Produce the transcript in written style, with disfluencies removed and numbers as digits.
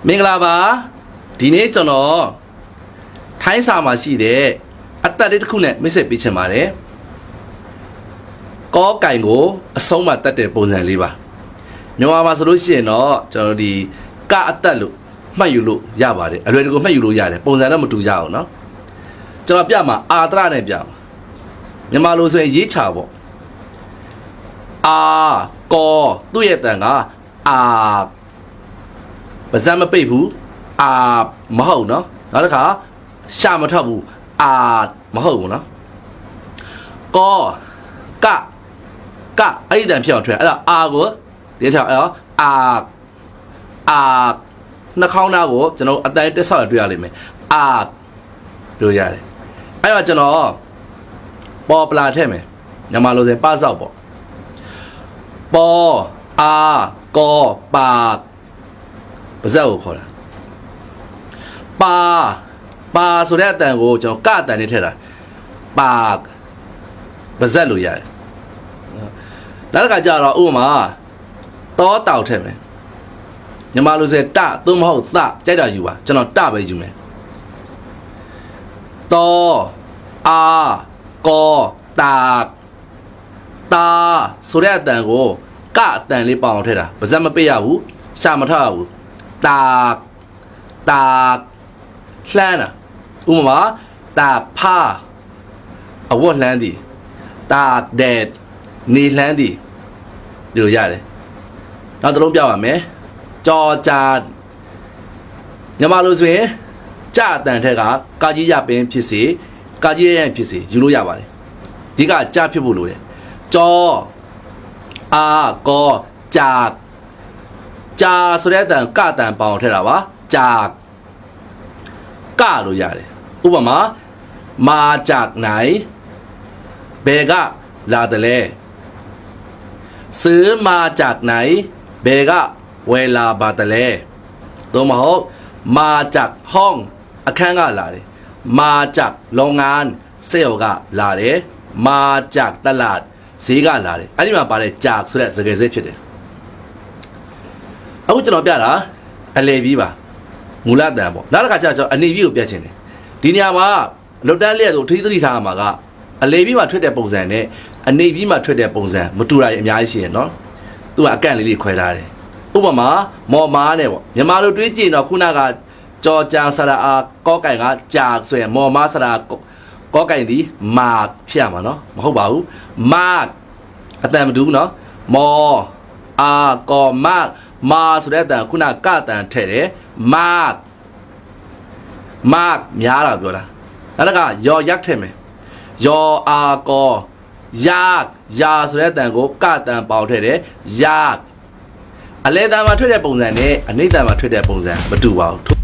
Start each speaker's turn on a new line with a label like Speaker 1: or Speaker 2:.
Speaker 1: မင်္ဂလာပါဒီနေ့ကျွန်တော်ထိုင်းစာမှာရှိတဲ့အတ္တလေးတစ်ခုနဲ့မိတ်ဆက်ပေးချင်ပါတယ်ကောကင်ကိုအဆုံးမတတ်တဲ့ပုံစံလေးပါမြန်မာမှာဆိုလို့ရှိရင်တော့ကျွန်တော်ဒီကအတ္တလို့မှတ်ယူလို့ရပါတယ်အလွယ်တကူမှတ်ယူလို့ရတယ်ပုံစံတော့မတူကြအောင်เนาะကျွန်တော်ပြမှာအာတရနဲ့ပြမှာမြန်မာလိုဆိုရင်ရေးချပေါ့အာကောသူ့ရဲ့တန်ကအာပါဇက်မပိတ်ဘူးအာမဟုတ်နော်နောက်တစ်ခါရှာမထွက်ဘူးအာမဟုတ်ဘူးနော်ကောကအဲ့ဒီတန်ဖြစ်အောင်ထွက်အဲ့ဒါအာကိုဒီချောင်းအဲ့တော့အာနှာခေါင်းသားကိုကျွန်တော်အတိုင်းတက်ဆောက်တွေ့ရလိမ့်မယ်အာပြောရတယ်အဲ့တော့ကျွန်တော်ပေါ်ပလာထည့်မယ်မြန်မာလိုဆိုပဆောက်ပေါ့ပေါ်အာကောပါပါဇက်ကိုခေါ်တာပါဆိုတဲ့အတန်ကိုကျွန်တော်ကအတန်နဲ့ထည့်တာပါပါဇက်လို့ရတယ်နောက်တစ်ခါကျတော့ဥပမာတောတောက်ထည့်မယ်မြန်မာလိုဆိုတသို့မဟုတ်သကြိုက်တာယူပါကျွန်တော်တပဲယူမယ်တောအာကောတာဆိုတဲ့အတန်ကိုကအတန်လေးပေါအောင်ထည့်တာပါဇက်မပိတ်ရဘူးရှာမထရဘူးတာလှမ်းတာဥပမာတာဖာအဝတ်လှမ်းသည်တာဒက်နေလှမ်းသည်ဒီလိုရတယ်နောက်တစ်လုံးပြပါမယ်ကြောကြမြန်မာလိုဆိုရင်ကြအတန်ထက်ကကာကြီးရပင်ဖြစ်စေကာကြီးရဖြစ်စေယူလို့ရပါတယ်ဒီကကြဖြစ်ဖို့လိုတယ်ကြောအာကောကြာဆိုတဲ့အတန်ကတန်ပေါအောင်ထည့်တာပါကြာကလို့ရတယ်ဥပမာมาจากไหนเบกะลาတယ်လဲซื้อมาจากไหนเบกะเวลาบาတယ်လဲသို့မဟုတ်มาจากห้องအခန်းကလာတယ်มาจากโรงงานစက်ရုံကလာတယ်มาจากตลาดဈေးကလာတယ်အဲ့ဒီမှာပါတဲ့จากဆိုတဲ့စကားစစ်ဖြစ်တယ်အခုကျွန်တော်ပြတာအလေပြီးပါမူလတန်ပေါ့နောက်တစ်ခါကျတော့အနေပြီးကိုပြတ်ချင်တယ်ဒီနေရာမှာလွတ်တန်းလျက်ဆိုထိသတိထားမှာကအလေပြီးမှာထွက်တဲ့ပုံစံနဲ့အနေပြီးမှာထွက်တဲ့ပုံစံမတူတာအများကြီးရှိရနော်သူကအကန့်လေးခွဲထားတယ်ဥပမာမော်မားနဲ့ပေါ့မြန်မာလိုတွေးကြည့်တော့ခုနကကြောကြံဆရာအာကောကင်ကကြာဆိုရင်မော်မားဆရာကောကင်ဒီမာဖြစ်ရမှာနော်မဟုတ်ပါဘူးမာအတန်မတူဘူးနော်မော်အာကောမာဆိုတဲ့အတန်ခုနကတန်ထည့်တယ်မာများတာပြောတာနောက်တစ်ခါယောရက်ထည့်မယ်ယောအာကောယာဆိုတဲ့အတန်ကိုကတန်ပေါထည့်တယ်ယာအလဲတန်မှာထွက်တဲ့ပုံစံနဲ့အနိတန်မှာထွက်တဲ့ပုံစံမတူပါဘူး